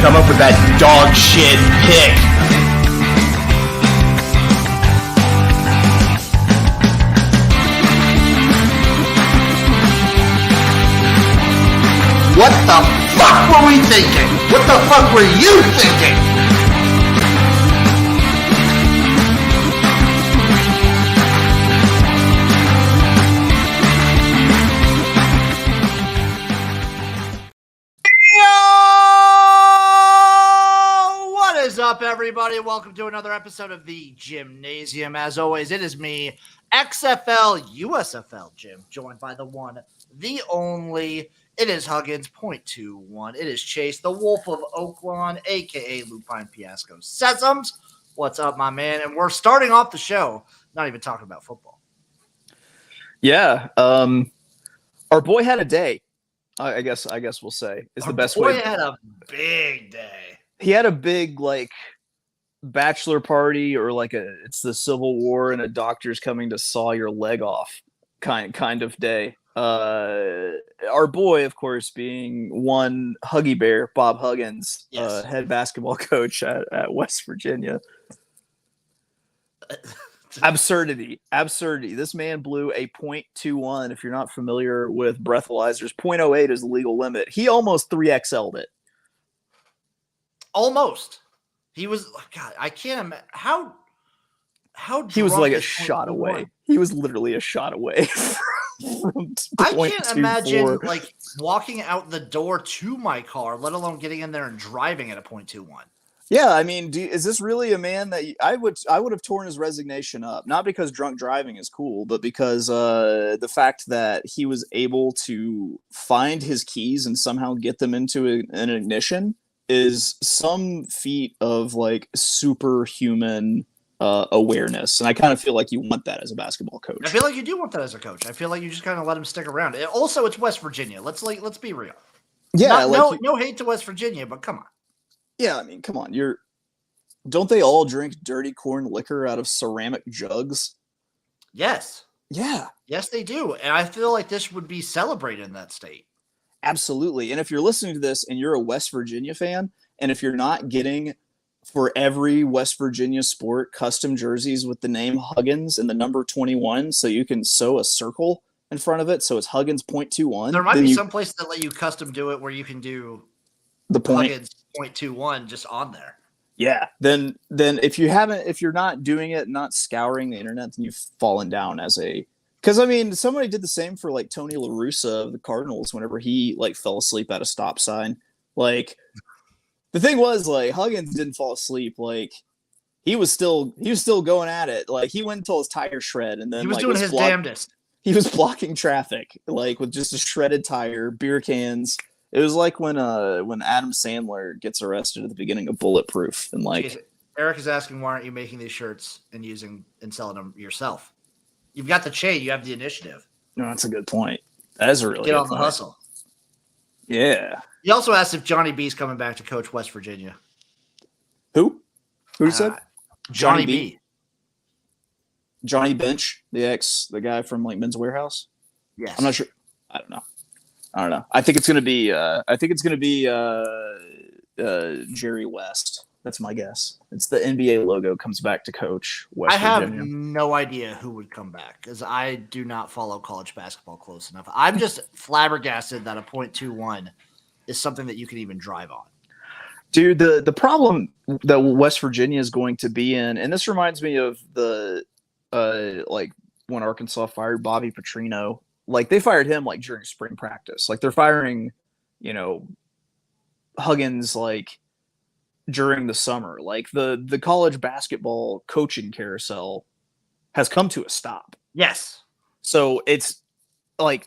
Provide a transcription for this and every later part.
come up with that dog shit pick. What the fuck were we thinking? What the fuck were you thinking? Up, everybody? Welcome to another episode of the Jimnasium. As always, it is me, XFL USFL Jim, joined by the one, the only. It is Huggins, .21. It is Chase, the Wolf of Oaklawn, aka Lupine Fiasco. Sessoms, what's up, my man? And we're starting off the show, not even talking about football. Yeah, our boy had a day. I guess we'll say is the best way. Our boy had a big day. He had a big bachelor party, or it's the Civil War and a doctor's coming to saw your leg off kind of day. Our boy, of course, being one Huggy Bear, Bob Huggins, yes. Head basketball coach at West Virginia. Absurdity. This man blew a .21. If you're not familiar with breathalyzers, .08 is the legal limit. He almost 3XL'd it. Almost. He was, God, I can't imagine how he was like a shot away. He was literally a shot away from I can't imagine walking out the door to my car, let alone getting in there and driving at a .21. Yeah, I mean, is this really a man that I would have torn his resignation up? Not because drunk driving is cool, but because the fact that he was able to find his keys and somehow get them into an ignition is some feat of superhuman awareness. And I kind of feel like you want that as a basketball coach. I feel like you do want that as a coach. I feel like you just kind of let him stick around. Also, it's West Virginia. Let's be real. Yeah. No hate to West Virginia, but come on. Yeah. I mean, come on. Don't they all drink dirty corn liquor out of ceramic jugs? Yes. Yeah. Yes, they do. And I feel like this would be celebrated in that state. Absolutely. And if you're listening to this and you're a West Virginia fan, and if you're not getting for every West Virginia sport custom jerseys with the name Huggins and the number 21, so you can sew a circle in front of it, so it's Huggins .21. There might be some place that let you custom do it where you can do the Huggins .21 just on there. Yeah. Then if you're not doing it, not scouring the internet, then you've fallen down as a. Because, I mean, somebody did the same for, Tony La Russa of the Cardinals whenever he, fell asleep at a stop sign. The thing was, Huggins didn't fall asleep. He was still going at it. He went until his tire shred. And then he was doing his damnedest. He was blocking traffic, with just a shredded tire, beer cans. It was like when Adam Sandler gets arrested at the beginning of Bulletproof. And, Eric is asking, why aren't you making these shirts and selling them yourself? You've got the chain. You have the initiative. No, that's a good point. That is a really get good on the point. hustle. Yeah. He also asked if Johnny B's coming back to coach West Virginia. Who? Who said? Johnny B. Johnny Bench, the guy from Men's Warehouse. Yes. I'm not sure. I don't know. I think it's gonna be. Jerry West. That's my guess. It's the NBA logo comes back to coach West Virginia. I have no idea who would come back because I do not follow college basketball close enough. I'm just flabbergasted that a .21 is something that you can even drive on. Dude, the problem that West Virginia is going to be in, and this reminds me of the when Arkansas fired Bobby Petrino. They fired him during spring practice. They're firing, Huggins during the summer. The college basketball coaching carousel has come to a stop. Yes. So it's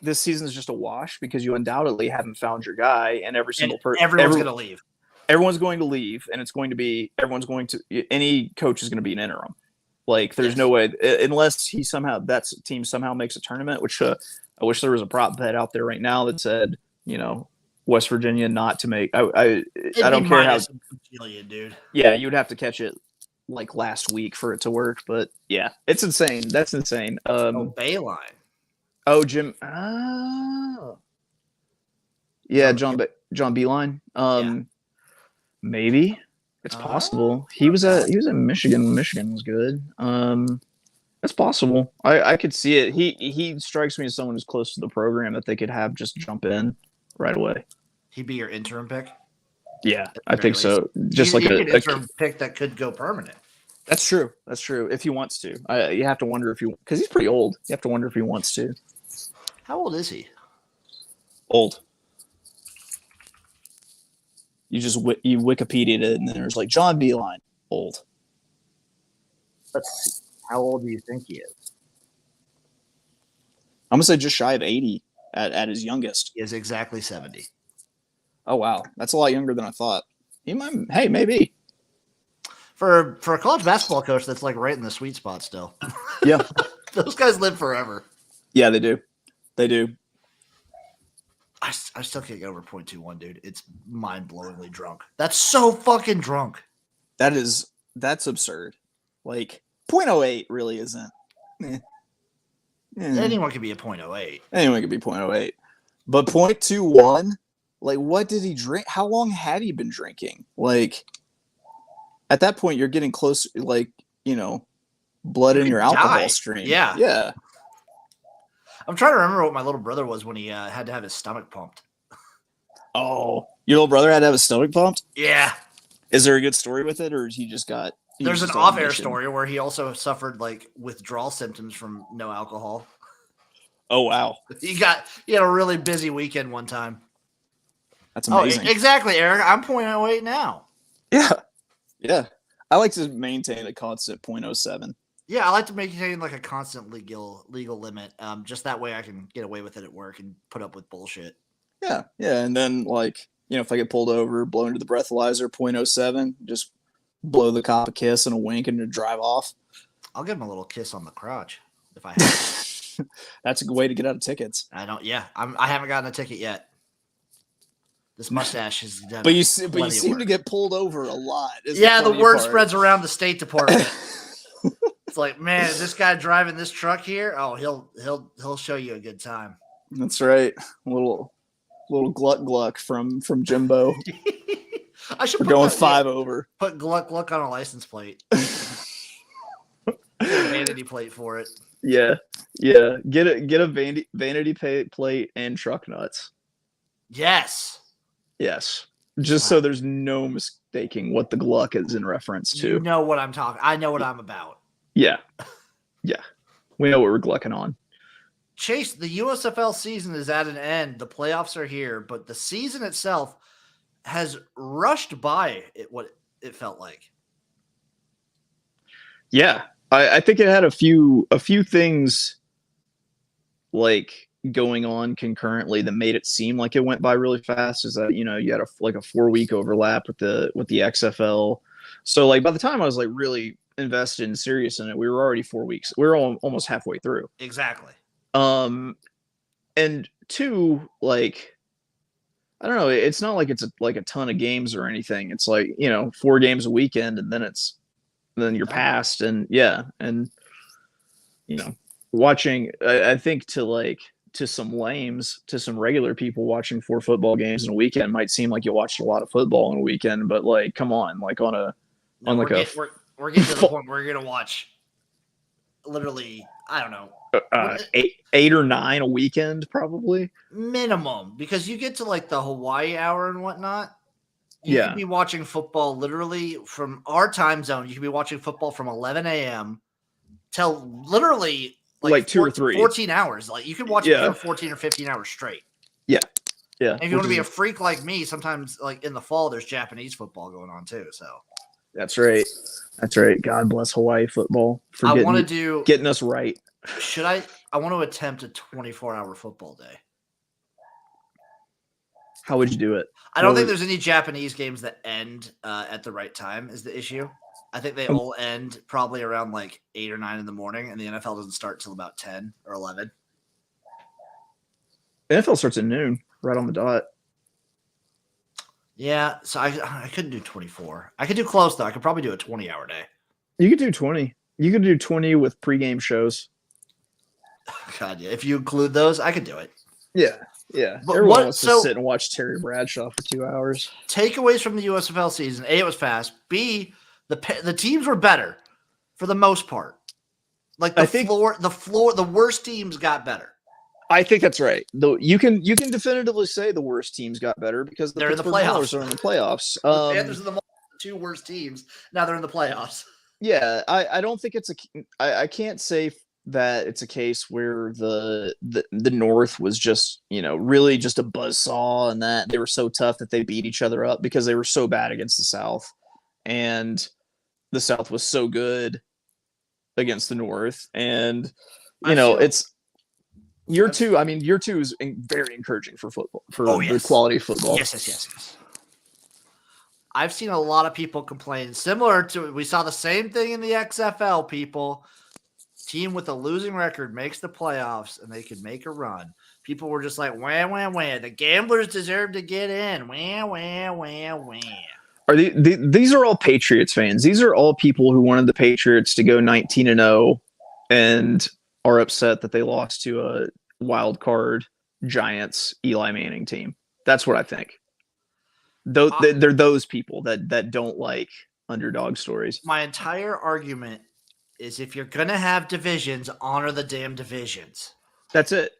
this season is just a wash because you undoubtedly haven't found your guy, and everyone's going to leave. Everyone's going to leave, and any coach is going to be an interim. There's no way unless that team somehow makes a tournament, which I wish there was a prop bet out there right now that said, West Virginia not to make. I don't care how. Dude. Yeah, you'd have to catch it last week for it to work, but yeah, it's insane. That's insane. Bayline. Oh, Jim. Oh. Yeah, John Beeline. Maybe it's possible. He was at Michigan. Michigan was good. It's possible. I could see it. He strikes me as someone who's close to the program that they could have just jump in right away. He'd be your interim pick. Yeah, I think so. Just like an interim pick that could go permanent. That's true. That's true. If he wants to, you have to wonder if because he's pretty old. You have to wonder if he wants to. How old is he? Old. You just you Wikipedia'd it, and then there's like John Beeline, old. Let's see. How old do you think he is? I'm gonna say just shy of 80 at his youngest. He is exactly 70. Oh wow, that's a lot younger than I thought. He might. Hey, maybe. For a college basketball coach, that's like right in the sweet spot still. Yeah. Those guys live forever. Yeah, they do. They do. I still can't get over 0.21, dude. It's mind-blowingly drunk. That's so fucking drunk. That's absurd. Like 0.08 really isn't. Anyone could be a 0.08. Anyone could be 0.08. But 0.21, like what did he drink? How long had he been drinking? Like at that point, you're getting close, like, blood in your alcohol stream. Yeah. Yeah. I'm trying to remember what my little brother was when he had to have his stomach pumped. Oh, your little brother had to have his stomach pumped? Yeah. Is there a good story with it, or he just got... There's an off-air story where he also suffered, like, withdrawal symptoms from no alcohol. Oh, wow. He had a really busy weekend one time. That's amazing. Oh, exactly, Eric. I'm 0.08 now. Yeah. Yeah. I like to maintain a constant 0.07. Yeah, I like to maintain like a constant legal limit. Just that way I can get away with it at work and put up with bullshit. Yeah, yeah. And then like, if I get pulled over, blow into the breathalyzer, 0.07, just blow the cop a kiss and a wink and to drive off. I'll give him a little kiss on the crotch if I have. That's a good way to get out of tickets. I haven't gotten a ticket yet. This mustache has done. But you seem to get pulled over a lot. Yeah, the word spreads around the State Department. It's like, man, is this guy driving this truck here? Oh, he'll show you a good time. That's right. A little gluck from Jimbo. I should We're going 5 over. Put gluck on a license plate. Get a vanity plate for it. Yeah. Yeah. Get a vanity plate and truck nuts. Yes. Yes. Just so there's no mistaking what the Gluck is in reference to. You know what I'm talking. I know what I'm about. Yeah. Yeah. We know what we're glucking on. Chase, the USFL season is at an end. The playoffs are here, but the season itself has rushed by what it felt like. Yeah. I think it had a few things like going on concurrently that made it seem like it went by really fast. Is that you had a 4-week overlap with the XFL, so like by the time I was like really invested and serious in it, we were already 4 weeks. We were almost halfway through. Exactly. And 2, like I don't know, it's not like it's a ton of games or anything. It's like 4 games a weekend, and then you're past, and yeah, and watching. I think to some lames, to some regular people, watching 4 football games in a weekend might seem like you watched a lot of football in a weekend, but like, come on, like we're getting to the point where you're gonna watch literally, I don't know, 8 or 9 a weekend probably minimum, because you get to like the Hawaii hour and whatnot. You could be watching football literally from our time zone. You could be watching football from 11 a.m. till literally like 2 or 3 14 hours. Like you can watch it for 14 or 15 hours straight. Yeah. Yeah. And if you want to be a freak like me, sometimes like in the fall, there's Japanese football going on too. So that's right. That's right. God bless Hawaii football for getting us right. I want to attempt a 24-hour football day. How would you do it? I don't think there's any Japanese games that end at the right time is the issue. I think they all end probably around like 8 or 9 in the morning, and the NFL doesn't start till about 10 or 11. The NFL starts at noon, right on the dot. Yeah, so I couldn't do 24. I could do close, though. I could probably do a 20-hour day. You could do 20. You could do 20 with pregame shows. God, yeah. If you include those, I could do it. Yeah. But Everyone wants to sit and watch Terry Bradshaw for 2 hours. Takeaways from the USFL season: A, it was fast. B, the teams were better for the most part. Like the worst teams got better. I think that's right. Though you can definitively say the worst teams got better because they're in the playoffs. Are in the playoffs. The Panthers are the two worst teams. Now they're in the playoffs. Yeah, I don't think it's I can't say that it's a case where the North was just, really just a buzzsaw and that they were so tough that they beat each other up because they were so bad against the South, and the South was so good against the North, and it's year two. I mean, year two is very encouraging for football, the quality of football. Yes. I've seen a lot of people complain similar to we saw the same thing in the XFL. People, team with a losing record makes the playoffs and they could make a run. People were just like, wah, wah, wah. The gamblers deserve to get in. Wah, wah, wah, wah. Are these are all Patriots fans. These are all people who wanted the Patriots to go 19-0 and are upset that they lost to a wild card Giants Eli Manning team. That's what I think. They're those people that don't like underdog stories. My entire argument is if you're going to have divisions, honor the damn divisions. That's it.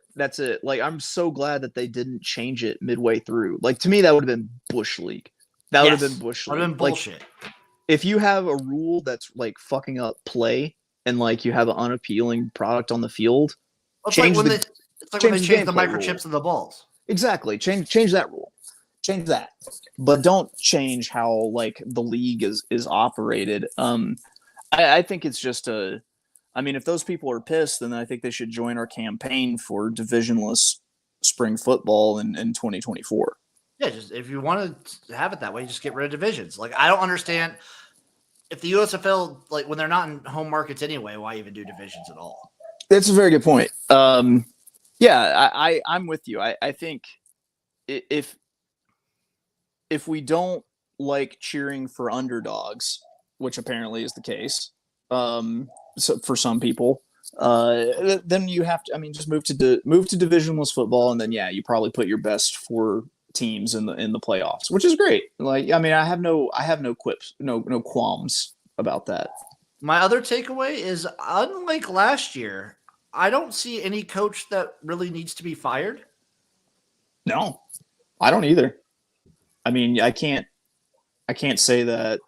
Like, I'm so glad that they didn't change it midway through. Like, to me, that would have been Bush League. That would have been Bush League. Would have been bullshit. Like, if you have a rule that's, like, fucking up play and, like, you have an unappealing product on the field, it's like when they change the microchips in the balls. Exactly. Change that rule. Change that, but don't change how like the league is operated. I think it's just if those people are pissed, then I think they should join our campaign for divisionless spring football in 2024. Yeah, just if you want to have it that way, just get rid of divisions. Like, I don't understand if the USFL, like when they're not in home markets anyway, why even do divisions at all? That's a very good point. Yeah, I'm with you. I think if we don't like cheering for underdogs, which apparently is the case, so for some people, then you have to. just move to divisionless football, and then you probably put your best 4 teams in the playoffs, which is great. Like, I have no quips, no qualms about that. My other takeaway is, unlike last year, I don't see any coach that really needs to be fired. No, I don't either. I can't say that.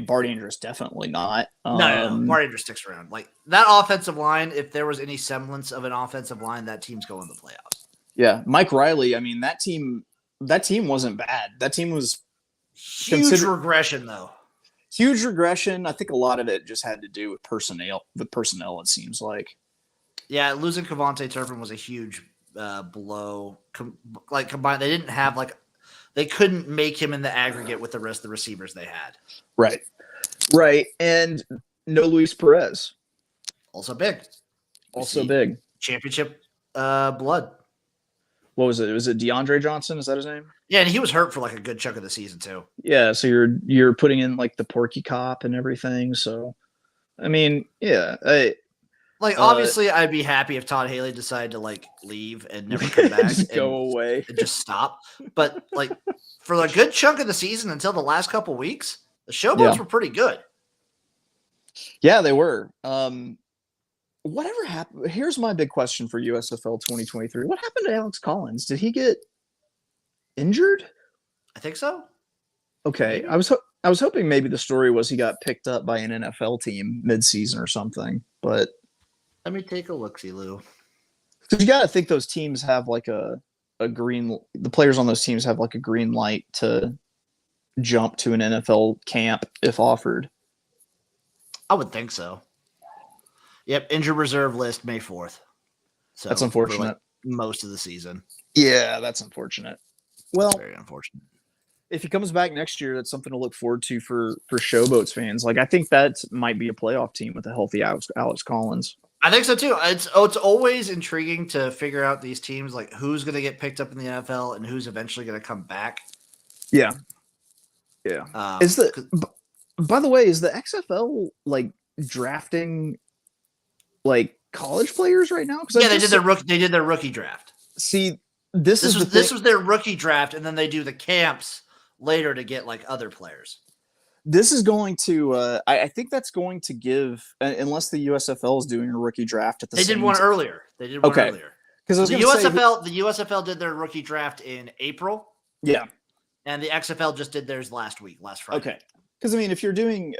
Bart Andrews definitely not. No, Bart Andrews sticks around. Like, that offensive line, if there was any semblance of an offensive line, that team's going to the playoffs. Yeah, Mike Riley. That team wasn't bad. That team was huge regression, though. Huge regression. I think a lot of it just had to do with personnel. It seems like. Yeah, losing Cavante Turpin was a huge blow. Combined, they didn't have they couldn't make him in the aggregate with the rest of the receivers they had. Right. And no Luis Perez. Also big. Big. Championship blood. What was it? Was it DeAndre Johnson? Is that his name? Yeah, and he was hurt for a good chunk of the season too. Yeah, so you're putting in the Porky Cop and everything. So, obviously, I'd be happy if Todd Haley decided to leave and never come back, just go away, and just stop. But for a good chunk of the season until the last couple weeks, the Showboats were pretty good. Yeah, they were. Whatever happened? Here's my big question for USFL 2023. What happened to Alex Collins? Did he get injured? I think so. Okay, maybe. I was hoping maybe the story was he got picked up by an NFL team mid-season or something, but. Let me take a look-see, Lou. Because you got to think those teams have a green. The players on those teams have a green light to jump to an NFL camp if offered. I would think so. Yep, injured reserve list May 4th. So that's unfortunate. Most of the season. Yeah, that's unfortunate. Well, that's very unfortunate. If he comes back next year, that's something to look forward to for Showboats fans. I think that might be a playoff team with a healthy Alex Collins. I think so too. It's always intriguing to figure out these teams, who's going to get picked up in the NFL and who's eventually going to come back. Yeah. By the way, is the XFL drafting college players right now? Yeah, they did their rookie draft. See, this was their rookie draft, and then they do the camps later to get like other players. This is going to, I think that's going to give, unless the USFL is doing a rookie draft at the same time. They did one earlier. Because the USFL did their rookie draft in April. Yeah. And the XFL just did theirs last Friday. Okay. Because I mean, if you're doing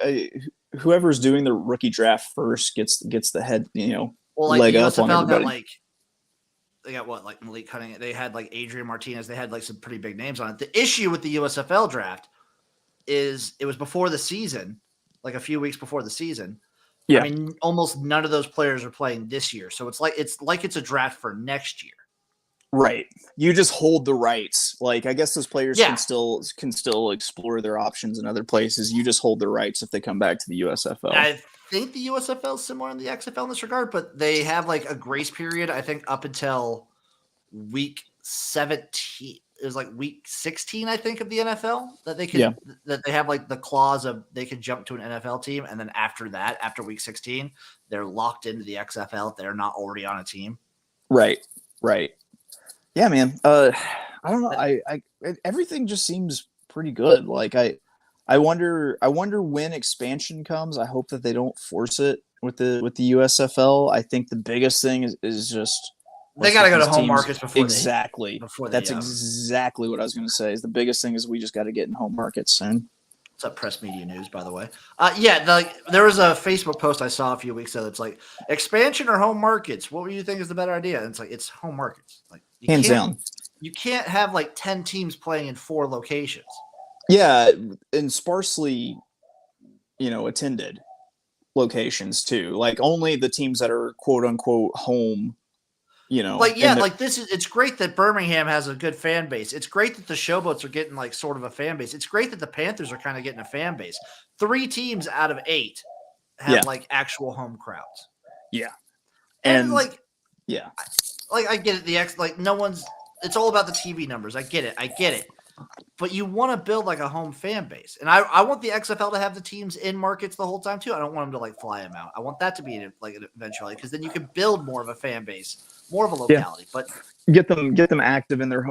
whoever's doing the rookie draft first gets the head, leg up on everybody. They got what, like Malik Cunningham. They had like Adrian Martinez. They had like some pretty big names on it. The issue with the USFL draft is it was before the season, like a few weeks before the season. Yeah. I mean, almost none of those players are playing this year. So it's like it's a draft for next year. Right. You just hold the rights. Like, I guess those players can still explore their options in other places. You just hold the rights if they come back to the USFL. I think the USFL is similar in the XFL in this regard, but they have like a grace period, I think, up until week 17. It was like week 16, I think, of the NFL that they could that they have like the clause of they could jump to an NFL team, and then after that, after week 16, they're locked into the XFL if they're not already on a team. Right. Yeah, man. I don't know. I everything just seems pretty good. Like I wonder when expansion comes. I hope that they don't force it with the USFL. I think the biggest thing is just they got to go to home markets before exactly. That's exactly what I was going to say. Is the biggest thing is we just got to get in home markets soon. What's up, Press Media News, by the way? There was a Facebook post I saw a few weeks ago that's like, expansion or home markets? What do you think is the better idea? And it's like, it's home markets. Like, hands down. You can't have like 10 teams playing in 4 locations. Yeah, and sparsely, attended locations too. Like only the teams that are quote unquote home. It's great that Birmingham has a good fan base. It's great that the Showboats are getting like sort of a fan base. It's great that the Panthers are kind of getting a fan base. 3 teams out of 8 have like actual home crowds. Yeah. And I get it. It's all about the TV numbers. I get it. But you want to build like a home fan base. And I want the XFL to have the teams in markets the whole time too. I don't want them to like fly them out. I want that to be like eventually, because then you can build more of a fan base, more of a locality. But get them active in their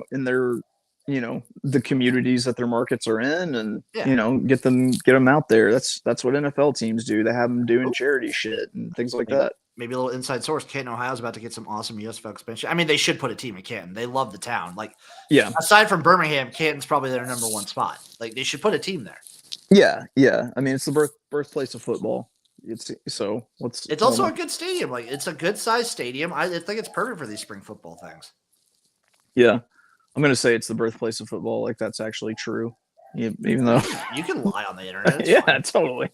the communities that their markets are in, and get them out there. That's what NFL teams do. They have them doing charity shit and things like that. Maybe a little inside source. Canton, Ohio is about to get some awesome USFL expansion. I mean, they should put a team in Canton. They love the town. Aside from Birmingham, Canton's probably their number 1 spot. Like, they should put a team there. Yeah. I mean, it's the birthplace of football. It's also a good stadium. Like, it's a good sized stadium. I think it's perfect for these spring football things. Yeah, I'm gonna say it's the birthplace of football. Like, that's actually true. Even though you can lie on the internet. Yeah, totally.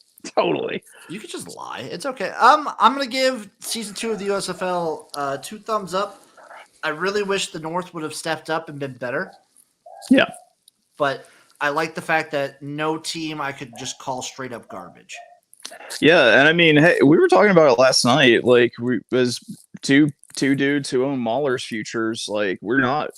You could just lie. It's okay. I'm gonna give season 2 of the USFL 2 thumbs up. I really wish the North would have stepped up and been better. Yeah. But I like the fact that no team I could just call straight up garbage. Yeah, and I mean, hey, we were talking about it last night. Like, we was two dudes who own Mahler's futures. Like, we're not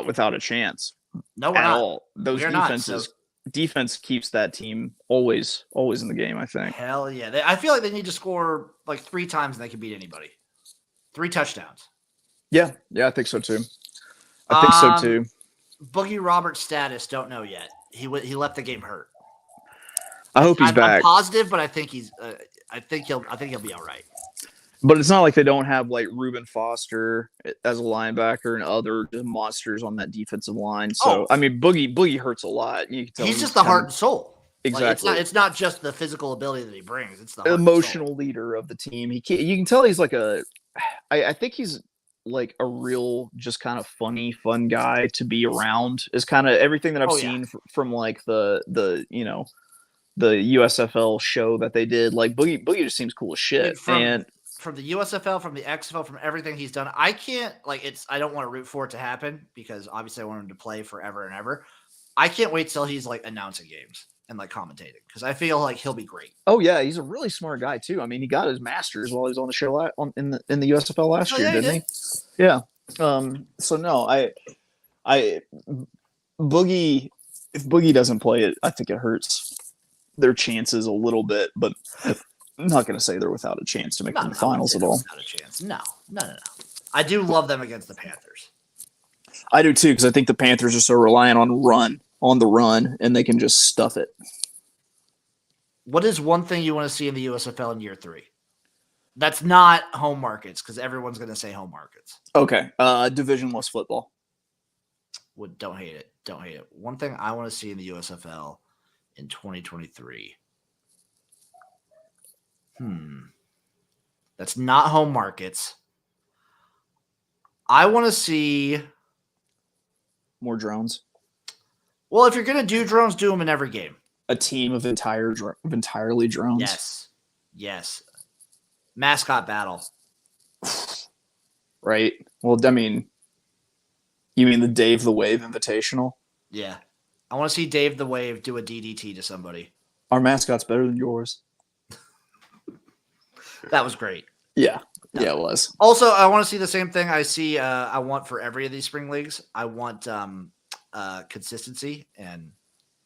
without a chance. No, we're at not. all. Those defense keeps that team always in the game, I think. Hell yeah. I feel like they need to score like 3 times and they can beat anybody. 3 touchdowns. Yeah, I think so too. Boogie Roberts' status, don't know yet. He left the game hurt. I hope he's back. I'm positive, but I think he's. I think he'll be all right. But it's not like they don't have like Reuben Foster as a linebacker and other monsters on that defensive line. So I mean, Boogie hurts a lot. You can tell he's just the heart and soul. Exactly. Like, it's not just the physical ability that he brings. It's the emotional leader of the team. You can tell he's like I think he's like a real, just kind of funny, fun guy to be around. Is kind of everything that I've seen from like the USFL show that they did. Like Boogie just seems cool as shit. From the USFL, from the XFL, from everything he's done, I don't want to root for it to happen because obviously I want him to play forever and ever. I can't wait till he's like announcing games and like commentating because I feel like he'll be great. Oh yeah, he's a really smart guy too. I mean, he got his master's while he was on the show in the USFL last year, didn't he? Yeah. So no, I Boogie. If Boogie doesn't play it, I think it hurts their chances a little bit, but I'm not going to say they're without a chance to make the finals at all. Without a chance. No. I do love them against the Panthers. I do too, because I think the Panthers are so reliant on the run, and they can just stuff it. What is one thing you want to see in the USFL in year 3? That's not home markets, because everyone's going to say home markets. Okay. Division-less football. Don't hate it. Don't hate it. One thing I want to see in the USFL in 2023. That's not home markets. I want to see more drones. Well, if you're going to do drones, do them in every game. A team of entirely drones. Yes. Mascot battle. Right. Well, I mean, you mean the Dave the Wave Invitational? Yeah. I want to see Dave the Wave do a DDT to somebody. Our mascot's better than yours. That was great. Yeah. Yeah, it was. Also, I want to see the same thing I want for every of these spring leagues. I want consistency and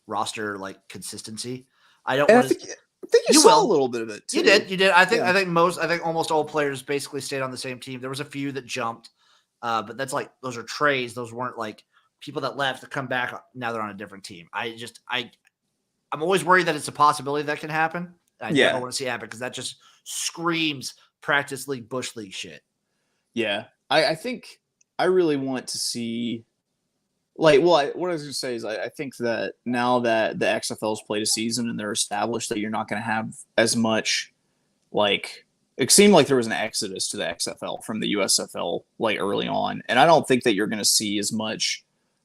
roster consistency. I don't want to. I think you saw a little bit of it too. You did. I think almost all players basically stayed on the same team. There was a few that jumped, but that's those are trades. Those weren't people that left to come back. Now they're on a different team. I'm always worried that it's a possibility that can happen. I never want to see it happen because that just screams practice league, bush league shit. Yeah, I think I really want to see. What I was going to say is I think that now that the XFL's played a season and they're established, that you're not going to have as much it seemed like there was an exodus to the XFL from the USFL early on, and I don't think that you're going to see as much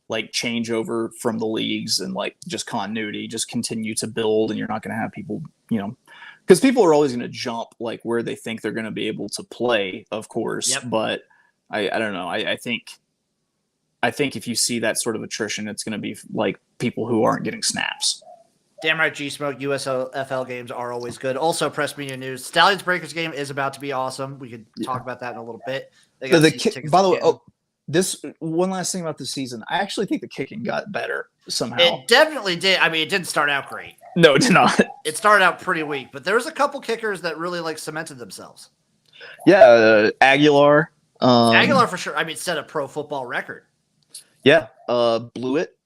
changeover from the leagues and just continuity, just continue to build, and you're not going to have people, because people are always going to jump where they think they're going to be able to play, of course. Yep. But I don't know. I think if you see that sort of attrition, it's going to be people who aren't getting snaps. Damn right, G-Smoke. USFL games are always good. Also, press media news. Stallions Breakers game is about to be awesome. We could talk about that in a little bit. By the way, this one last thing about the season. I actually think the kicking got better somehow. It definitely did. I mean, it didn't start out great. No, it did not. It started out pretty weak, but there was a couple kickers that really cemented themselves. Yeah, Aguilar. Aguilar for sure. I mean, set a pro football record. Yeah, Blewett.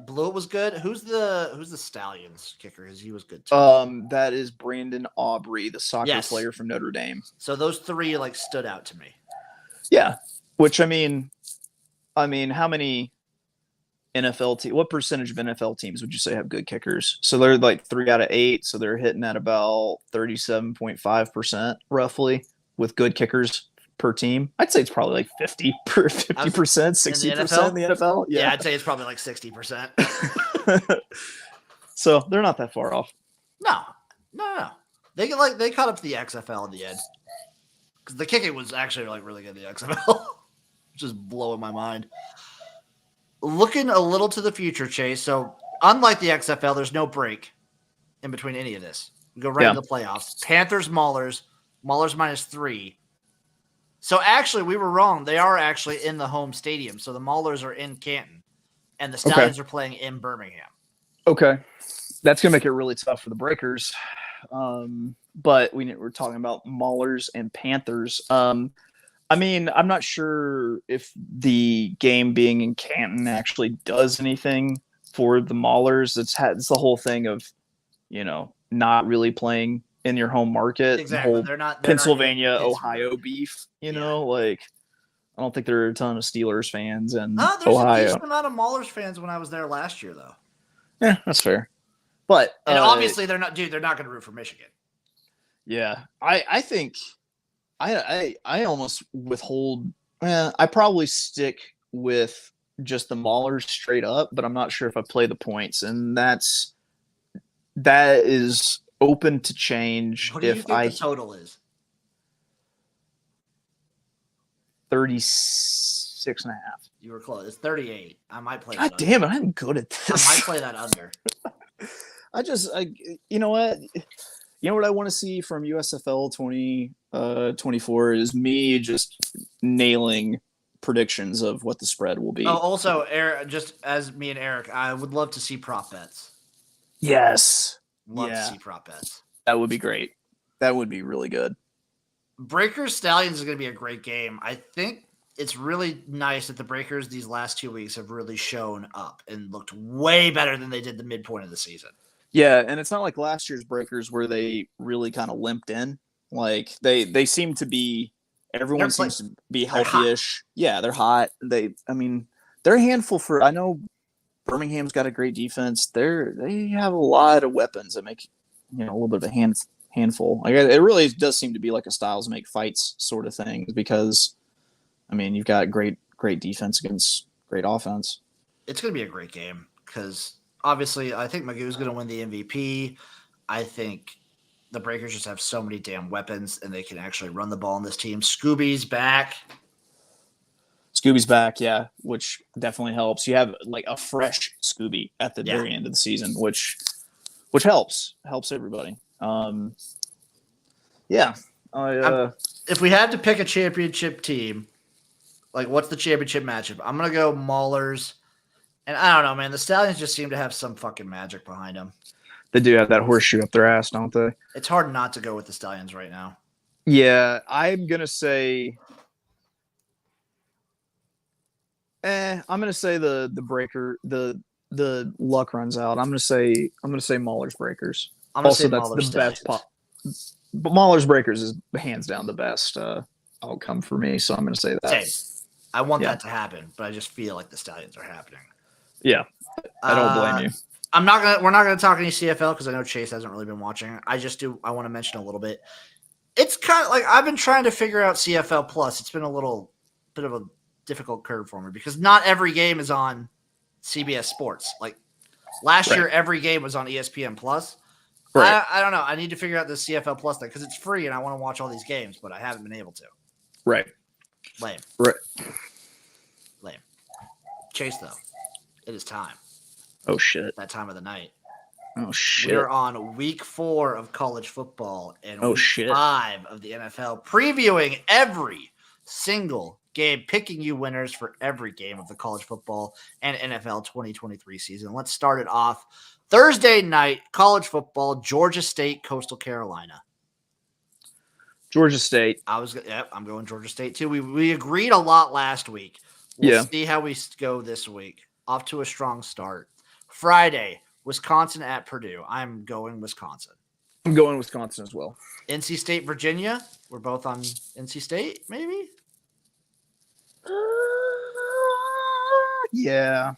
Blewett was good. Who's the Stallions kicker? Because he was good too. That is Brandon Aubrey, the soccer player from Notre Dame. So those three stood out to me. Yeah, which I mean, how many NFL teams? What percentage of NFL teams would you say have good kickers? So they're 3 out of 8. So they're hitting at about 37.5% roughly with good kickers per team. I'd say it's probably 50%, 60% in the NFL. Yeah, I'd say it's probably 60%. So they're not that far off. No. They caught up to the XFL in the end. Because the kicking was actually really good in the XFL. Just blowing my mind. Looking a little to the future, Chase. So unlike the XFL, there's no break in between any of this. We go right into the playoffs. Panthers, Maulers -3. So actually, we were wrong. They are actually in the home stadium. So the Maulers are in Canton, and the Stallions are playing in Birmingham. Okay, that's gonna make it really tough for the Breakers. But we're talking about Maulers and Panthers. I mean, I'm not sure if the game being in Canton actually does anything for the Maulers. It's the whole thing of, not really playing in your home market. Exactly. They're Pennsylvania, Ohio beef. I don't think there are a ton of Steelers fans in there's Ohio. A decent amount of Maulers fans when I was there last year, though. Yeah, that's fair. But obviously they're not going to root for Michigan. Yeah, I think I almost withhold. I probably stick with just the Maulers straight up, but I'm not sure if I play the points, and that is open to change. What do you think the total is? 36.5. You were close. It's 38. I might play. God damn it! I'm good at this. I might play that under. You know what? You know what I want to see from USFL 2024 is me just nailing predictions of what the spread will be. Oh, also, Eric, just as me and Eric, I would love to see prop bets. Yes. Love to see prop bets. That would be great. That would be really good. Breakers Stallions is going to be a great game. I think it's really nice that the Breakers these last 2 weeks have really shown up and looked way better than they did the midpoint of the season. Yeah, and it's not like last year's Breakers where they really kind of limped in. Like they seem to be everyone seems to be healthy-ish. Yeah, they're hot. They're a handful for I know Birmingham's got a great defense. They have a lot of weapons that make a little bit of a handful. Like it really does seem to be like a styles make fights sort of thing because you've got great defense against great offense. It's going to be a great game because obviously I think Magoo's going to win the MVP. I think the Breakers just have so many damn weapons and they can actually run the ball in this team. Scooby's back, yeah, which definitely helps. You have like a fresh Scooby at the very end of the season, which helps everybody. If we had to pick a championship team, like what's the championship matchup? I'm gonna go Maulers, and I don't know, man. The Stallions just seem to have some fucking magic behind them. They do have that horseshoe up their ass, don't they? It's hard not to go with the Stallions right now. Yeah, I'm gonna say. I'm gonna say the Breaker the luck runs out. I'm gonna say Mahler's Breakers. Also, that's Mahler's the best pop. But Mahler's Breakers is hands down the best outcome for me. So I'm gonna say that. Same. I want that to happen, but I just feel like the Stallions are happening. Yeah, I don't blame you. We're not gonna talk any CFL because I know Chase hasn't really been watching. I want to mention a little bit. It's kind of like I've been trying to figure out CFL Plus. It's been a little bit of a difficult curve for me because not every game is on CBS Sports. Like last year, every game was on ESPN Plus. Right. I don't know. I need to figure out the CFL Plus thing because it's free and I want to watch all these games, but I haven't been able to. Right. Lame. Right. Lame. Chase, though, it is time. Oh, shit. That time of the night. Oh, shit. We're on week 4 of college football and week shit. 5 of the NFL, previewing every single game, picking you winners for every game of the college football and NFL 2023 season. Let's start it off. Thursday night, college football, Georgia State, Coastal Carolina. Georgia State. I'm going Georgia State too. We agreed a lot last week. We'll see how we go this week. Off to a strong start. Friday, Wisconsin at Purdue. I'm going Wisconsin. I'm going Wisconsin as well. NC State, Virginia. We're both on NC State, maybe? Yeah.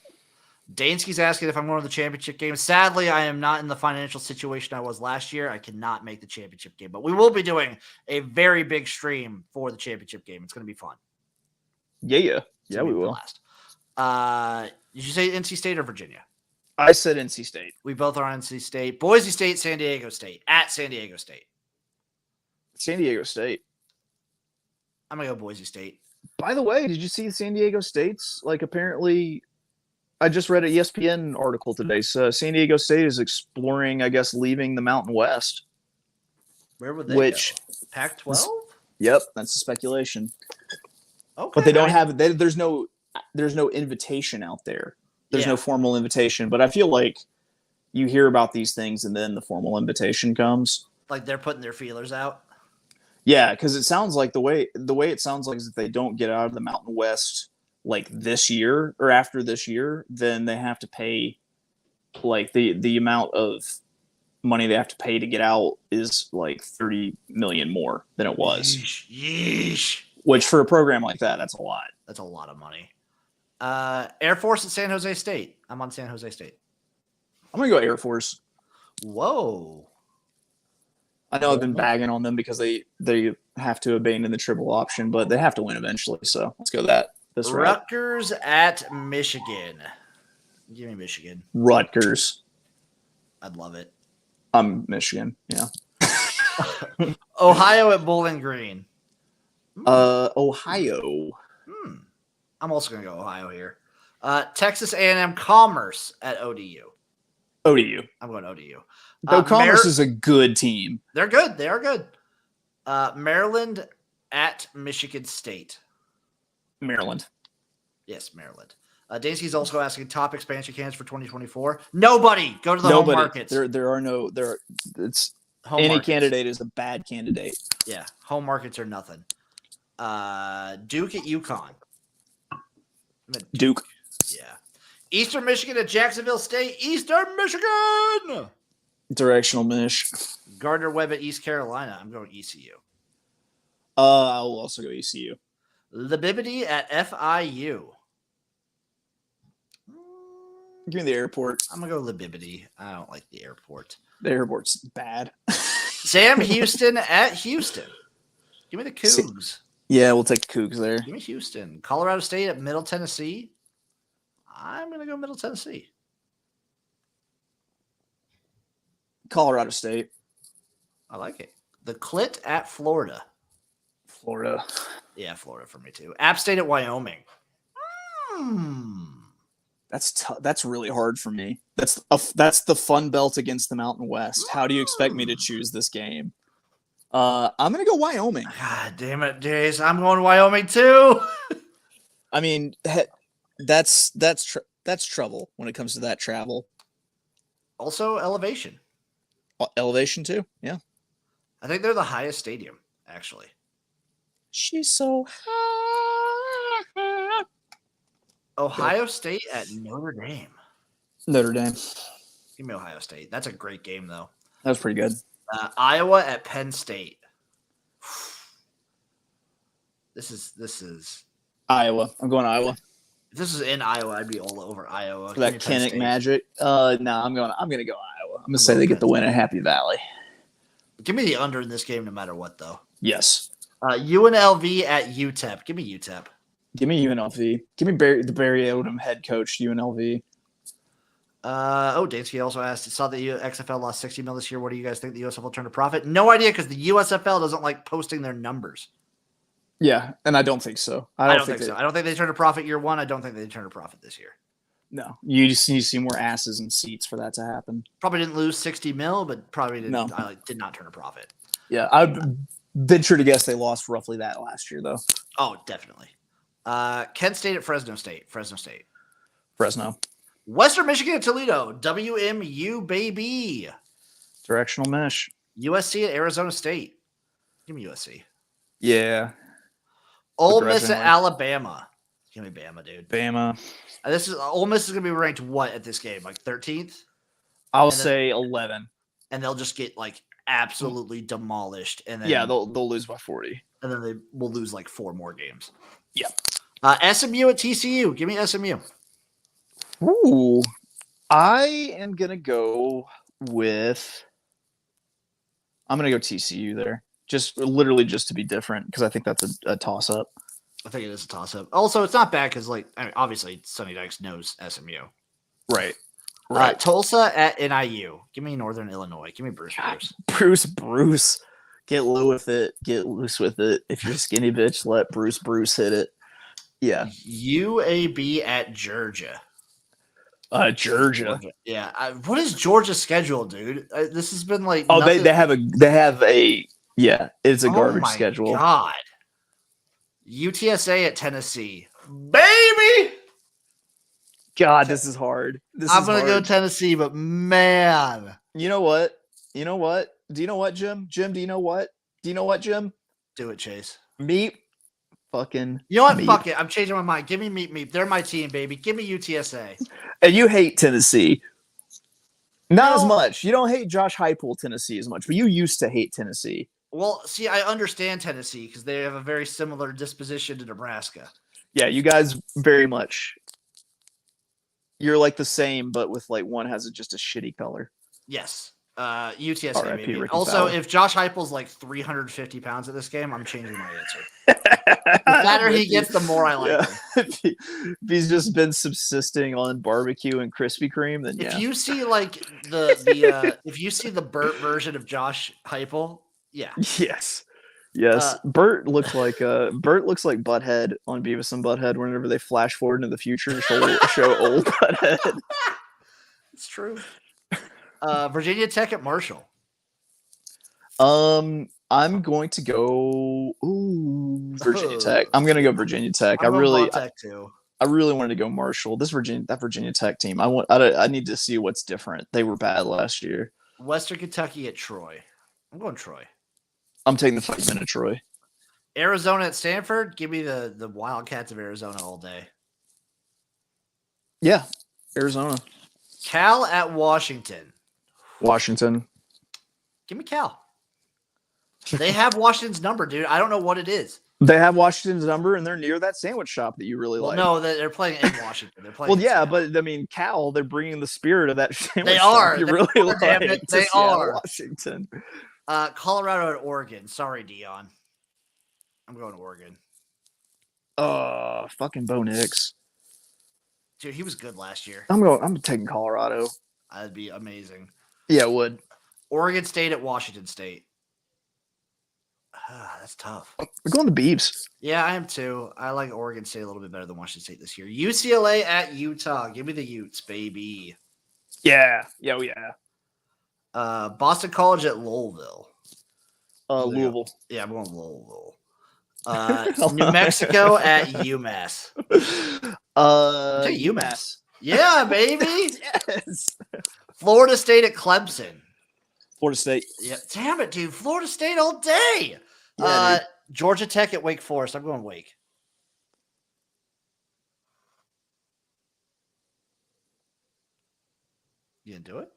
Dansky's asking if I'm going to the championship game. Sadly, I am not in the financial situation I was last year. I cannot make the championship game, but we will be doing a very big stream for the championship game. It's going to be fun. Yeah, we will. Did you say NC State or Virginia? I said NC State. We both are on NC State. Boise State, San Diego State. At San Diego State. San Diego State. I'm going to go Boise State. By the way, did you see San Diego State's, apparently, I just read an ESPN article today. So San Diego State is exploring, I guess, leaving the Mountain West. Where would they go? Pac-12? Yep, that's the speculation. Okay. But they don't have, there's no invitation out there. There's no formal invitation. But I feel like you hear about these things and then the formal invitation comes. Like they're putting their feelers out? Yeah, because it sounds like the way it sounds like is if they don't get out of the Mountain West like this year or after this year, then they have to pay like the amount of money they have to pay to get out is like $30 million more than it was. Yeesh. Which for a program like that, that's a lot. That's a lot of money. Air Force at San Jose State. I'm on San Jose State. I'm gonna go Air Force. Whoa. I know I've been bagging on them because they have to abandon the triple option, but they have to win eventually. So let's go this route. Rutgers at Michigan. Give me Michigan. Rutgers. I'd love it. I'm Michigan. Yeah. Ohio at Bowling Green. Ohio. I'm also going to go Ohio here. Texas A&M Commerce at ODU. ODU. I'm going ODU. Though Commerce is a good team. They're good. They are good. Maryland at Michigan State. Maryland. Yes, Maryland. Daisky's also asking top expansion candidates for 2024. Nobody. Go to the home markets. It's home any markets. Candidate is a bad candidate. Yeah, home markets are nothing. Duke at UConn. Duke. Yeah. Eastern Michigan at Jacksonville State. Eastern Michigan. Directional Mish. Gardner Webb at East Carolina. I'm going ECU. I will also go ECU. Libibity at FIU. Give me the airport. I'm going to go Libibity. I don't like the airport. The airport's bad. Sam Houston at Houston. Give me the Cougs. Yeah, we'll take the Cougs there. Give me Houston. Colorado State at Middle Tennessee. I'm going to go Middle Tennessee. Colorado State. I like it. The Clit at Florida. Florida. Yeah, Florida for me too. App State at Wyoming. That's really hard for me. That's the Fun Belt against the Mountain West. How do you expect me to choose this game? I'm gonna go Wyoming. God damn it, Jace. I'm going Wyoming too. I mean, that's trouble when it comes to that travel. Also, elevation. Elevation too. Yeah. I think they're the highest stadium, actually. She's so high. Ohio State at Notre Dame. Notre Dame. Give me Ohio State. That's a great game, though. That was pretty good. Iowa at Penn State. This is Iowa. I'm going Iowa. If this is in Iowa, I'd be all over Iowa. That Kinnick magic. No, I'm gonna go Iowa. I'm gonna say they get the win at Happy Valley. Give me the under in this game, no matter what, though. Yes. UNLV at UTEP. Give me UTEP. Give me UNLV. Give me the Barry Odom head coach, UNLV. Dansky also asked, saw that XFL lost $60 million this year. What do you guys think the USFL will turn a profit? No idea, because the USFL doesn't like posting their numbers. Yeah, and I don't think so. I don't think so. I don't think they turned a profit year one. I don't think they turned a profit this year. No. You just need to see more asses and seats for that to happen. Probably didn't lose $60 million, but probably did not turn a profit. Yeah, I'd venture to guess they lost roughly that last year, though. Oh, definitely. Kent State at Fresno State. Fresno. Western Michigan at Toledo. WMU, baby. Directional mesh. USC at Arizona State. Give me USC. Yeah. Ole Miss at Alabama. Give me Bama, dude. Bama. Ole Miss is gonna be ranked what at this game? Like 13th? I'll say 11. And they'll just get like absolutely demolished. And then they'll lose by 40. And then they will lose like 4 more games. Yeah. SMU at TCU. Give me SMU. Ooh. I am gonna go TCU there. Just to be different, because I think that's a toss-up. I think it is a toss-up. Also, it's not bad because, obviously, Sonny Dykes knows SMU. Right. Tulsa at NIU. Give me Northern Illinois. Give me Bruce. Bruce. Get low with it. Get loose with it. If you're a skinny bitch, let Bruce hit it. Yeah. UAB at Georgia. Georgia. Yeah. What is Georgia's schedule, dude? This has been like. Oh, they have a. Yeah, it's a garbage schedule. God. UTSA at Tennessee. Baby! God, this is hard. I'm going to go Tennessee, but man. You know what? Do you know what, Jim? Jim, do you know what? Jim? Do it, Chase. Meep. Fucking. You know what? Meep. Fuck it. I'm changing my mind. Give me Meep. They're my team, baby. Give me UTSA. And you hate Tennessee. Not as much. You don't hate Josh Heupel, Tennessee, as much, but you used to hate Tennessee. Well, see, I understand Tennessee because they have a very similar disposition to Nebraska. Yeah, you guys very much. You're like the same, but with one has just a shitty color. Yes. UTSA, maybe. Ricky Also, Fowler. If Josh Heupel's 350 pounds at this game, I'm changing my answer. The fatter he gets, the more I like him. If he's just been subsisting on barbecue and Krispy Kreme, then if you see if you see the Burt version of Josh Heupel, yeah. Yes. Burt looks like Butthead on Beavis and Butthead whenever they flash forward into the future to show old Butthead. It's true. Virginia Tech at Marshall. I'm going to go Virginia Tech. I'm going to go Virginia Tech. I really wanted to go Marshall. That Virginia Tech team. I need to see what's different. They were bad last year. Western Kentucky at Troy. I'm going Troy. I'm taking the 5 minute Troy. Arizona at Stanford. Give me the Wildcats of Arizona all day. Yeah, Arizona. Cal at Washington. Washington. Give me Cal. They have Washington's number, dude. I don't know what it is. They have Washington's number, and they're near that sandwich shop that you really like. No, they're playing in Washington. They're playing. Well, yeah, but I mean, Cal, they're bringing the spirit of that sandwich they shop. Are. You They really are, like. Damn it. They are. Washington. Colorado at Oregon. Sorry, Dion. I'm going to Oregon. Fucking Bo Nix. Dude, he was good last year. I'm taking Colorado. That'd be amazing. Yeah, it would. Oregon State at Washington State. That's tough. We're going to Beavs. Yeah, I am too. I like Oregon State a little bit better than Washington State this year. UCLA at Utah. Give me the Utes, baby. Yeah. Yeah, yeah. Boston College at Louisville. Louisville. Yeah, I'm going Louisville. New Mexico at UMass. Take UMass. Yeah, baby. Yes. Florida State at Clemson. Florida State. Yeah, damn it, dude. Florida State all day. Yeah, Georgia Tech at Wake Forest. I'm going Wake. You gonna do it?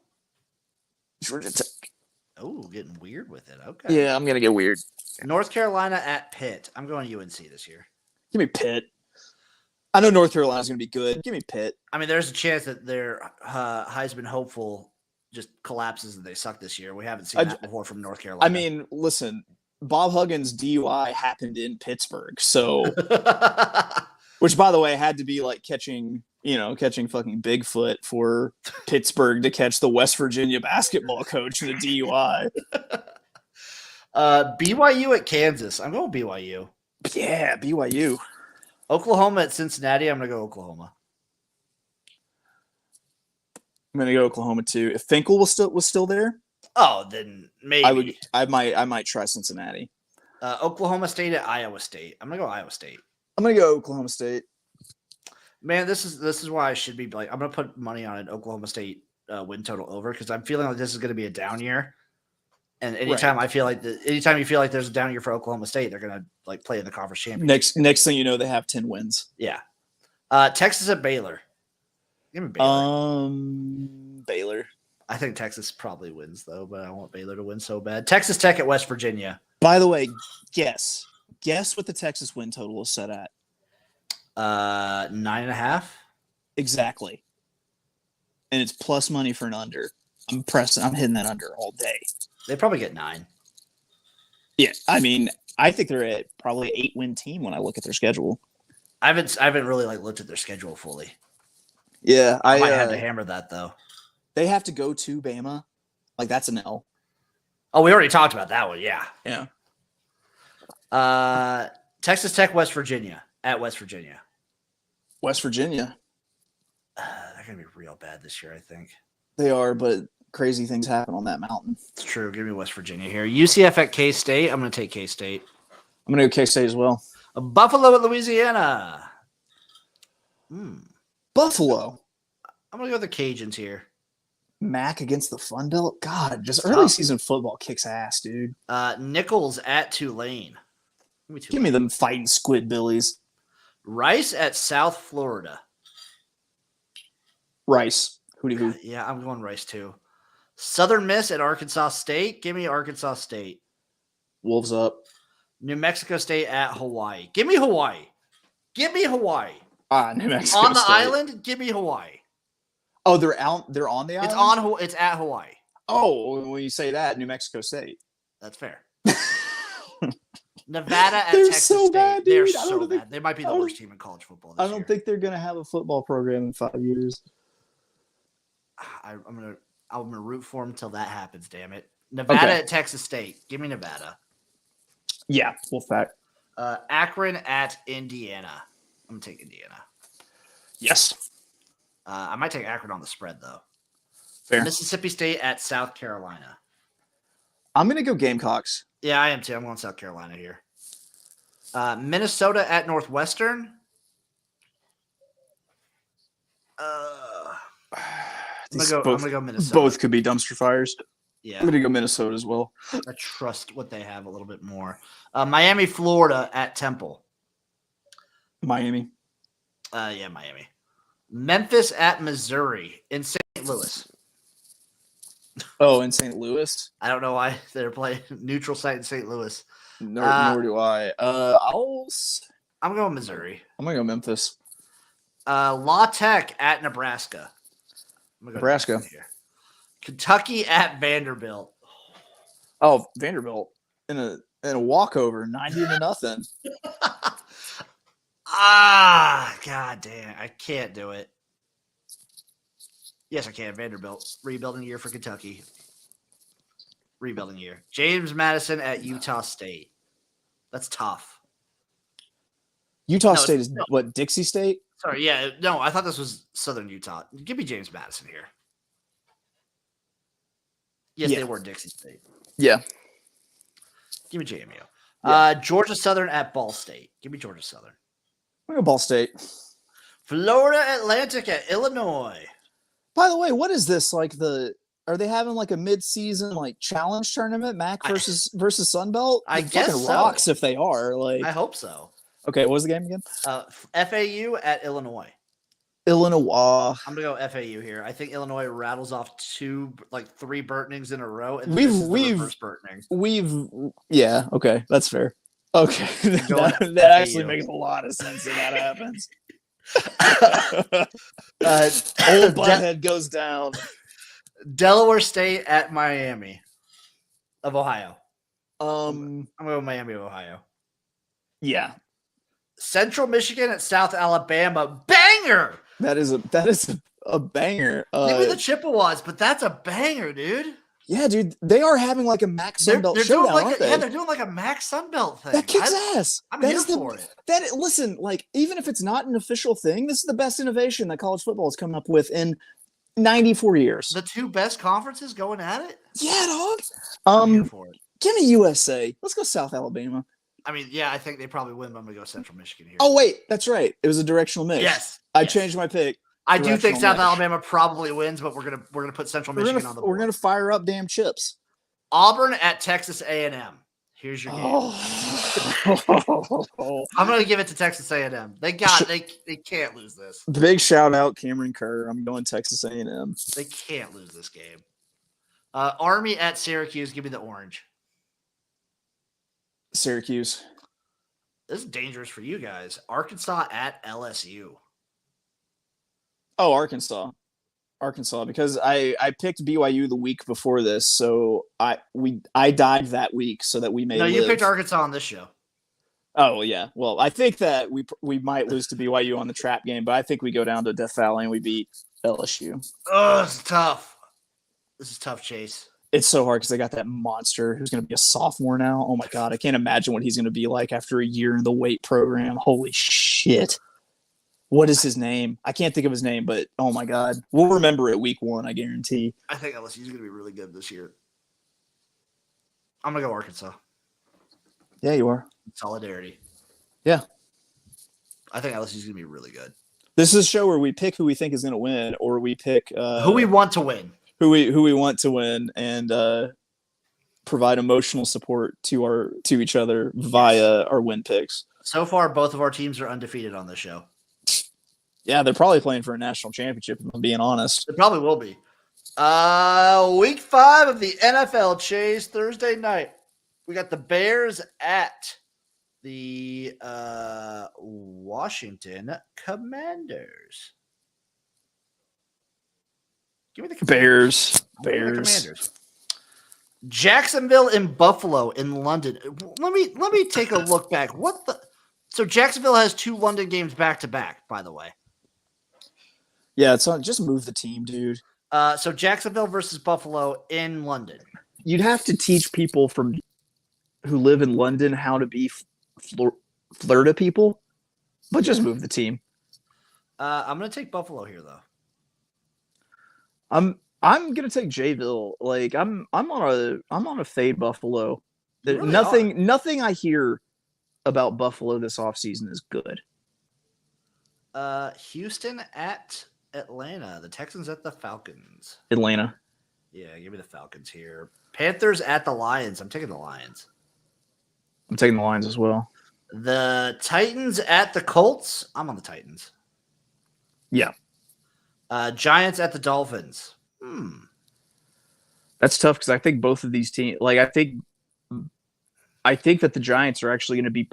Georgia Tech. Oh, getting weird with it. Okay. Yeah, I'm gonna get weird. North Carolina at Pitt. I'm going UNC this year. Give me Pitt. I know North Carolina's gonna be good. Give me Pitt. I mean, there's a chance that their Heisman hopeful just collapses and they suck this year. We haven't seen that before from North Carolina. I mean, listen, Bob Huggins' DUI happened in Pittsburgh, so which, by the way, had to be like catching fucking Bigfoot for Pittsburgh to catch the West Virginia basketball coach in a DUI. BYU at Kansas. I'm going BYU. Yeah, BYU. Oklahoma at Cincinnati. I'm going to go Oklahoma. I'm going to go Oklahoma too. If Finkel was still there, then maybe I might try Cincinnati. Oklahoma State at Iowa State. I'm going to go Iowa State. I'm going to go Oklahoma State. Man, this is why I should be like, I'm going to put money on an Oklahoma State win total over because I'm feeling like this is going to be a down year. And anytime I feel like anytime you feel like there's a down year for Oklahoma State, they're going to like play in the conference championship. Next thing you know, they have 10 wins. Yeah. Texas at Baylor. Give me Baylor. Baylor. I think Texas probably wins though, but I want Baylor to win so bad. Texas Tech at West Virginia. By the way, guess what the Texas win total is set at. 9.5. Exactly. And it's plus money for an under. I'm hitting that under all day. They probably get 9. Yeah, I mean, I think they're at probably 8-win team when I look at their schedule. I haven't really like looked at their schedule fully. Yeah, I might have to hammer that though. They have to go to Bama. Like that's an L. Oh, we already talked about that one. Yeah. Yeah. Texas Tech, West Virginia at West Virginia. West Virginia. They're gonna be real bad this year, I think. They are, but crazy things happen on that mountain. It's true. Give me West Virginia here. UCF at K-State. I'm going to take K-State. I'm going to go K-State as well. Buffalo at Louisiana. Buffalo. I'm going to go with the Cajuns here. Mac against the Fun Belt? God, just early season football kicks ass, dude. Nichols at Tulane. Give me them fighting Squidbillies. Rice at South Florida. Rice. Who? Yeah, I'm going Rice too. Southern Miss at Arkansas State. Give me Arkansas State. Wolves up. New Mexico State at Hawaii. Give me Hawaii. Give me Hawaii. New Mexico on the State. Island. Give me Hawaii. Oh, they're out. They're on the island. It's at Hawaii. Oh, when you say that, New Mexico State. That's fair. Nevada at they're Texas so State. bad, dude. They're so bad. They might be the worst team in college football this year. I don't think they're gonna have a football program in 5 years. I'm gonna root for them until that happens. Damn it, Nevada at Texas State. Give me Nevada. Yeah, full fact. Akron at Indiana. I'm gonna take Indiana. Yes. I might take Akron on the spread though. Fair. Mississippi State at South Carolina. I'm gonna go Gamecocks. Yeah, I am too. I'm going South Carolina here. Minnesota at Northwestern. I'm gonna go Minnesota. Both could be dumpster fires. Yeah, I'm gonna go Minnesota as well. I trust what they have a little bit more. Miami, Florida at Temple. Miami. Yeah, Miami. Memphis at Missouri in St. Louis. Oh, in St. Louis? I don't know why they're playing neutral site in St. Louis. Nor do I. I'm going Missouri. I'm going to go Memphis. La Tech at Nebraska. Nebraska. Here. Kentucky at Vanderbilt. Oh, Vanderbilt in a walkover, 90-0. God damn. I can't do it. Yes, I can. Vanderbilt. Rebuilding year for Kentucky. Rebuilding year. James Madison at Utah State. That's tough. Utah State is what, Dixie State? Sorry, yeah. No, I thought this was Southern Utah. Give me James Madison here. Yes, they were Dixie State. Yeah. Give me JMU. Yeah. Georgia Southern at Ball State. Give me Georgia Southern. I'm going to Ball State. Florida Atlantic at Illinois. By the way, what is this? Are they having like a mid-season challenge tournament, MAC versus Sunbelt? I guess fucking rocks if they are. I hope so. Okay, what was the game again? FAU at Illinois. Illinois. I'm gonna go FAU here. I think Illinois rattles off 3 Burtonings in a row, and yeah. Okay, that's fair. Okay, that actually makes a lot of sense if that happens. Old butthead goes down. Delaware State at Miami of Ohio. I'm going Miami of Ohio. Yeah. Central Michigan at South Alabama. Banger! That is a banger. Maybe the Chippewas, but that's a banger, dude. Yeah, dude. They are having a MAC Sunbelt showdown, aren't they? Yeah, they're doing a MAC Sunbelt thing. That kicks ass. I'm here for it. Listen, even if it's not an official thing, this is the best innovation that college football has come up with in 94 years. The 2 best conferences going at it? Yeah, dog. I'm here for it. Give me USA. Let's go South Alabama. I mean, yeah, I think they probably win, but I'm going to go Central Michigan here. Oh, wait. That's right. It was a directional mix. Yes. I changed my pick. I do think South Alabama probably wins, but we're gonna put Central Michigan on the board. We're gonna fire up damn chips. Auburn at Texas A&M. Here's your game. I'm gonna give it to Texas A&M. They can't lose this. Big shout out Cameron Kerr. I'm going Texas A&M. They can't lose this game. Army at Syracuse. Give me the orange. Syracuse. This is dangerous for you guys. Arkansas at LSU. Oh, Arkansas, because I picked BYU the week before this, so I died that week so that we may. No, you picked Arkansas on this show. Oh yeah, well I think that we might lose to BYU on the trap game, but I think we go down to Death Valley and we beat LSU. Oh, it's tough. This is tough, Chase. It's so hard because they got that monster who's going to be a sophomore now. Oh my god, I can't imagine what he's going to be like after a year in the weight program. Holy shit. What is his name? I can't think of his name, but oh my god. We'll remember it week 1, I guarantee. I think LSU's going to be really good this year. I'm going to go Arkansas. Yeah, you are. Solidarity. Yeah. I think LSU's going to be really good. This is a show where we pick who we think is going to win, or we pick who we want to win. Who we want to win, and provide emotional support to each other via our win picks. So far, both of our teams are undefeated on this show. Yeah, they're probably playing for a national championship, if I'm being honest. They probably will be. Week 5 of the NFL, Chase, Thursday night. We got the Bears at the Washington Commanders. Give me the Commanders. Bears. Jacksonville and Buffalo in London. Let me take a look back. So Jacksonville has 2 London games back to back, by the way. Yeah, it's on. Just move the team, dude. So Jacksonville versus Buffalo in London. You'd have to teach people who live in London how to be Florida people, but just move the team. I'm gonna take Buffalo here, though. I'm gonna take Jayville. I'm on a fade Buffalo. Really nothing I hear about Buffalo this offseason is good. Houston at Atlanta. The Texans at the Falcons. Atlanta. Yeah, give me the Falcons here. Panthers at the Lions. I'm taking the Lions. I'm taking the Lions as well. The Titans at the Colts. I'm on the Titans. Yeah. Giants at the Dolphins. That's tough because I think both of these teams, like I think that the Giants are actually going to be,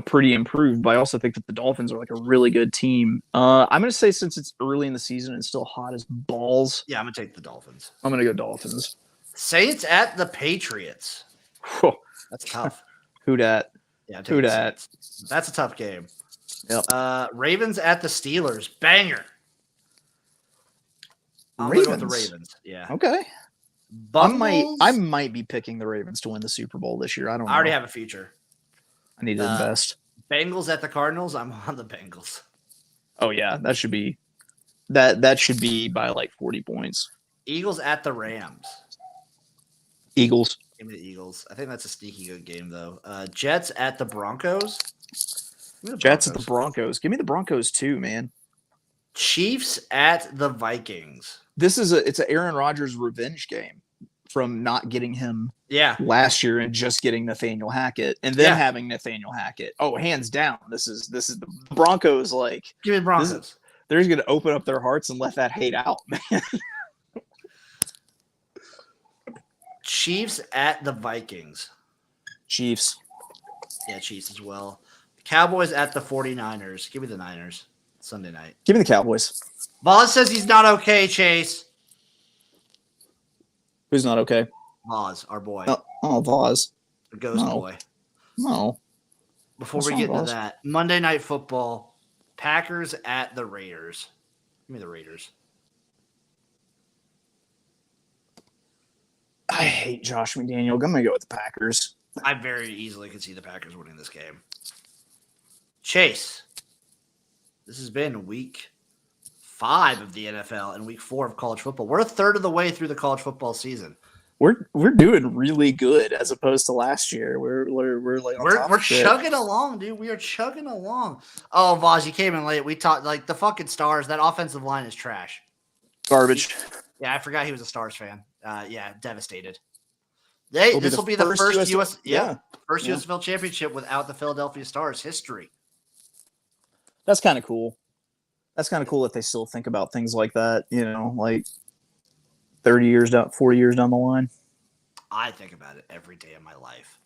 pretty improved. But I also think that the Dolphins are like a really good team. I'm going to say since it's early in the season and still hot as balls. Yeah, I'm going to take the Dolphins. I'm going to go Dolphins. Saints at the Patriots. Whew. That's tough. Who dat? Yeah, who dat? That's a tough game. Yep. Ravens at the Steelers. Banger. I'm going with the Ravens. Yeah. Okay. Bungles? I might be picking the Ravens to win the Super Bowl this year. I don't know. I already have a future. I need to invest. Bengals at the Cardinals. I'm on the Bengals. Oh yeah, that should be by like 40 points. Eagles at the Rams. Eagles. Give me the Eagles. I think that's a sneaky good game though. Jets at the Broncos. Jets at the Broncos. Give me the Broncos too, man. Chiefs at the Vikings. It's an Aaron Rodgers revenge game from not getting him last year and just getting Nathaniel Hackett and then having Nathaniel Hackett. Oh, hands down. This is the Broncos. Like, give me the Broncos. They're going to open up their hearts and let that hate out, man. Chiefs at the Vikings. Chiefs. Yeah, Chiefs as well. Cowboys at the 49ers. Give me the Niners. Sunday night. Give me the Cowboys. Voz says he's not okay, Chase. Who's not okay? Voz, our boy. Voz. The ghost boy. No. Before we get into that, Monday Night Football, Packers at the Raiders. Give me the Raiders. I hate Josh McDaniel. I'm going to go with the Packers. I very easily could see the Packers winning this game. Chase, this has been week 5 of the NFL and week 4 of college football. We're a third of the way through the college football season. We're doing really good as opposed to last year. We're like we're chugging along, dude. We are chugging along. Oh, Voz, you came in late. We talked like the fucking Stars. That offensive line is trash. Garbage. Yeah, I forgot he was a Stars fan. Devastated. This will be the first USFL championship without the Philadelphia Stars history. That's kind of cool. That's kind of cool that they still think about things like that, like 40 years down the line. I think about it every day of my life.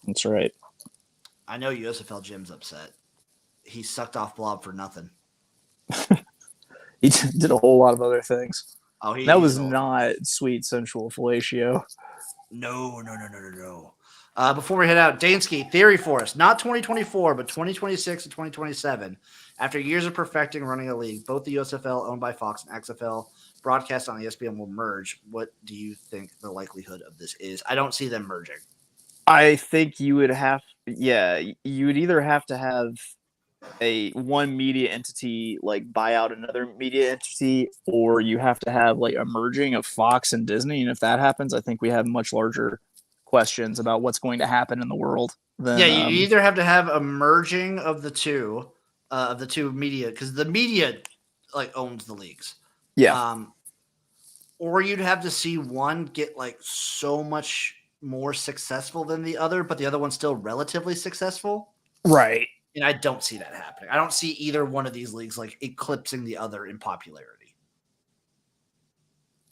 That's right. I know USFL Jim's upset. He sucked off Blob for nothing. He did a whole lot of other things. Oh, that was not sweet sensual fellatio. No. Before we head out, Dansky, theory for us. Not 2024, but 2026 and 2027. After years of perfecting running a league, both the USFL, owned by Fox, and XFL, broadcast on ESPN, will merge. What do you think the likelihood of this is? I don't see them merging. I think you would either have to have one media entity like buy out another media entity, or you have to have like a merging of Fox and Disney. And if that happens, I think we have much larger questions about what's going to happen in the world. You either have to have a merging of the two media, because the media like owns the leagues. Yeah. Or you'd have to see one get like so much more successful than the other, but the other one's still relatively successful. Right. And I don't see that happening. I don't see either one of these leagues like eclipsing the other in popularity.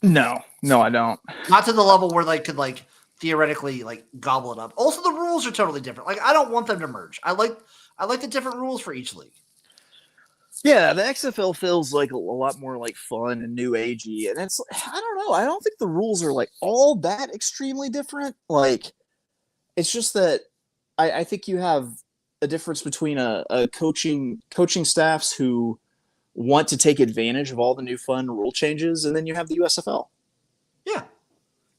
No, I don't. Not to the level where they could like theoretically like gobble it up. Also, the rules are totally different. Like, I don't want them to merge. I like the different rules for each league. Yeah, the XFL feels like a lot more like fun and new agey, and it's I don't know. I don't think the rules are like all that extremely different. Like, it's just that I think you have a difference between a coaching staffs who want to take advantage of all the new fun rule changes, and then you have the USFL. Yeah,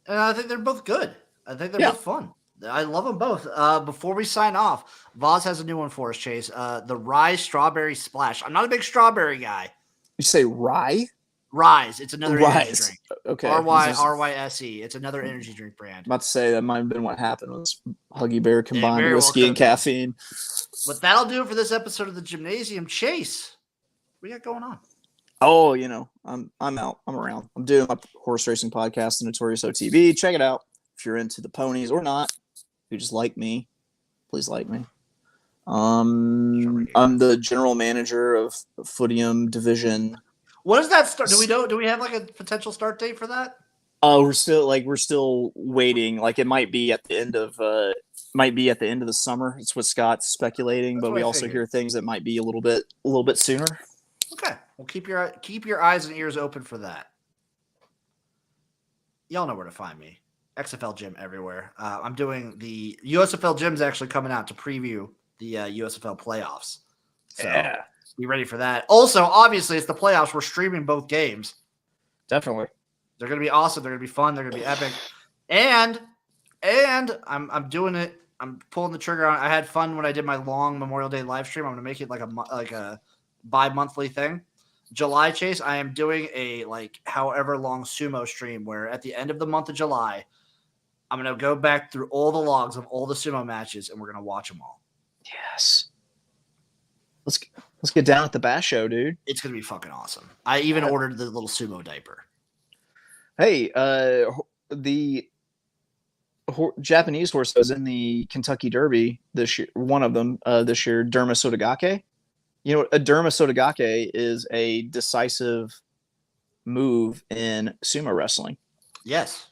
and I think they're both good. I think they're both fun. I love them both. Before we sign off, Voz has a new one for us, Chase. The Rye Strawberry Splash. I'm not a big strawberry guy. You say rye? Rise. It's another energy drink. Okay. RYSE. It's another energy drink brand. I'm about to say that might have been what happened was Huggy Bear combined whiskey and caffeine. But that'll do it for this episode of the Jimnasium. Chase, what you got going on? Oh, I'm out. I'm around. I'm doing my horse racing podcast, The Notorious OTB. Check it out if you're into the ponies or not. If you just like me, please like me. I'm the general manager of Footium Division. What does that start? Do we have like a potential start date for that? We're still waiting. Like it might be at the end of the summer. It's what Scott's speculating, but we also hear things that might be a little bit sooner. Okay, well keep your eyes and ears open for that. Y'all know where to find me. XFL Jim everywhere. I'm doing the USFL Jim's actually coming out to preview the USFL playoffs. So be ready for that. Also, obviously, it's the playoffs. We're streaming both games. Definitely. They're going to be awesome. They're going to be fun. They're going to be epic. And I'm doing it. I'm pulling the trigger on it. I had fun when I did my long Memorial Day live stream. I'm going to make it like a bi-monthly thing. July, Chase, I am doing a however long sumo stream where at the end of the month of July, I'm going to go back through all the logs of all the sumo matches and we're going to watch them all. Yes. Let's get down at the Bash Show, dude. It's going to be fucking awesome. I even ordered the little sumo diaper. Hey, the Japanese horse was in the Kentucky Derby this year. One of them this year, Derma Sotogake. You know, a Derma Sotogake is a decisive move in sumo wrestling. Yes.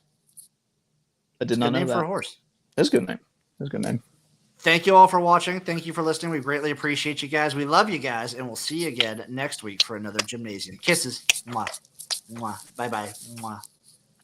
I did not know that. Good name for a horse. That's a good name. That's a good name. Thank you all for watching. Thank you for listening. We greatly appreciate you guys. We love you guys, and we'll see you again next week for another Jimnasium. Kisses. Mwah. Mwah. Bye-bye. Mwah.